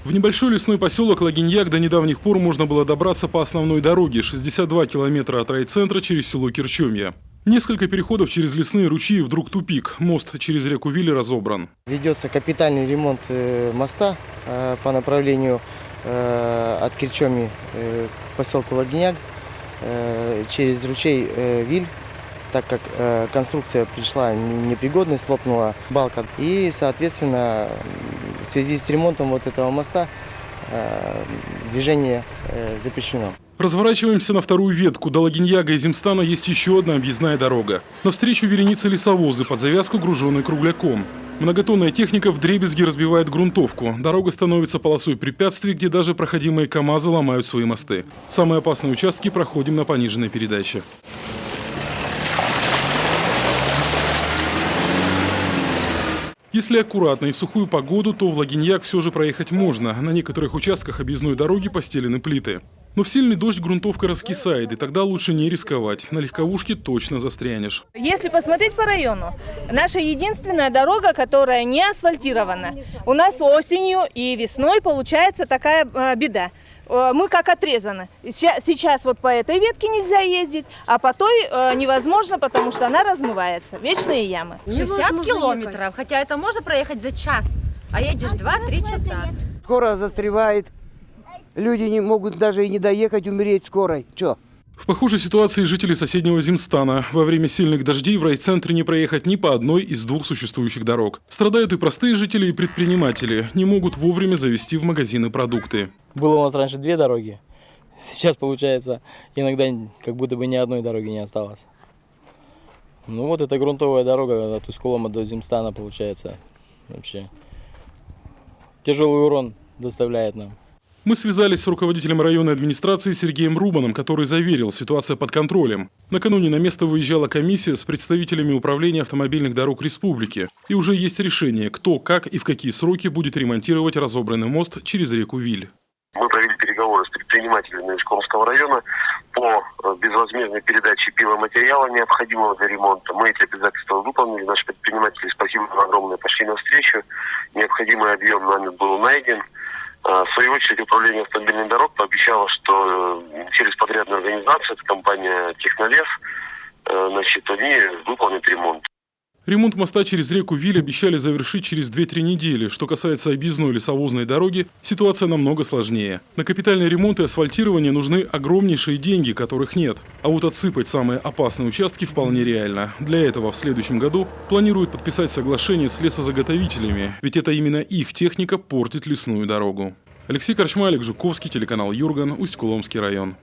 В небольшой лесной поселок Лагиньяк до недавних пор можно было добраться по основной дороге – 62 километра от райцентра через село Кирчомья. Несколько переходов через лесные ручьи, вдруг тупик. Мост через реку Виль разобран. Ведется капитальный ремонт моста по направлению от Кирчомьи к поселку Лагиньяк через ручей Виль, так как конструкция пришла в непригодность, лопнула балка. И, соответственно, в связи с ремонтом вот этого моста движение запрещено. Разворачиваемся на вторую ветку. До Лагиньяга и Зимстана есть еще одна объездная дорога. Навстречу вереницы лесовозы, под завязку груженные кругляком. Многотонная техника вдребезги разбивает грунтовку. Дорога становится полосой препятствий, где даже проходимые КАМАЗы ломают свои мосты. Самые опасные участки проходим на пониженной передаче. Если аккуратно и в сухую погоду, то в Лагиньяк все же проехать можно. На некоторых участках объездной дороги постелены плиты. Но в сильный дождь грунтовка раскисает, и тогда лучше не рисковать. На легковушке точно застрянешь. Если посмотреть по району, наша единственная дорога, которая не асфальтирована. У нас осенью и весной получается такая беда. Мы как отрезаны. Сейчас вот по этой ветке нельзя ездить, а по той невозможно, потому что она размывается. Вечные ямы. 60 километров, хотя это можно проехать за час, а едешь 2-3 часа. Скоро застревает. Люди не могут даже и не доехать, умереть скорой. Чё? В похожей ситуации жители соседнего Зимстана. Во время сильных дождей в райцентре не проехать ни по одной из двух существующих дорог. Страдают и простые жители, и предприниматели. Не могут вовремя завести в магазины продукты. Было у нас раньше две дороги. Сейчас, получается, иногда как будто бы ни одной дороги не осталось. Ну вот эта грунтовая дорога от Усть-Колома до Зимстана, получается, вообще тяжелый урон доставляет нам. Мы связались с руководителем районной администрации Сергеем Рубаном, который заверил, ситуация под контролем. Накануне на место выезжала комиссия с представителями управления автомобильных дорог республики. И уже есть решение, кто, как и в какие сроки будет ремонтировать разобранный мост через реку Виль. Мы провели переговоры с предпринимателями Усть-Коломского района по безвозмездной передаче пиломатериала, необходимого для ремонта. Мы эти обязательства выполнили. Наши предприниматели, спасибо им огромное, пошли навстречу. Необходимый объем нами был найден. В свою очередь, управление автомобильных дорог пообещало, что через подрядную организацию, это компания «Технолес», они выполнят ремонт. Ремонт моста через реку Виль обещали завершить через 2-3 недели. Что касается объездной лесовозной дороги, ситуация намного сложнее. На капитальный ремонт и асфальтирование нужны огромнейшие деньги, которых нет. А вот отсыпать самые опасные участки вполне реально. Для этого в следующем году планируют подписать соглашение с лесозаготовителями, ведь это именно их техника портит лесную дорогу. Алексей Корчма, Олег Жуковский, телеканал Юрган, Усть-Коломский район.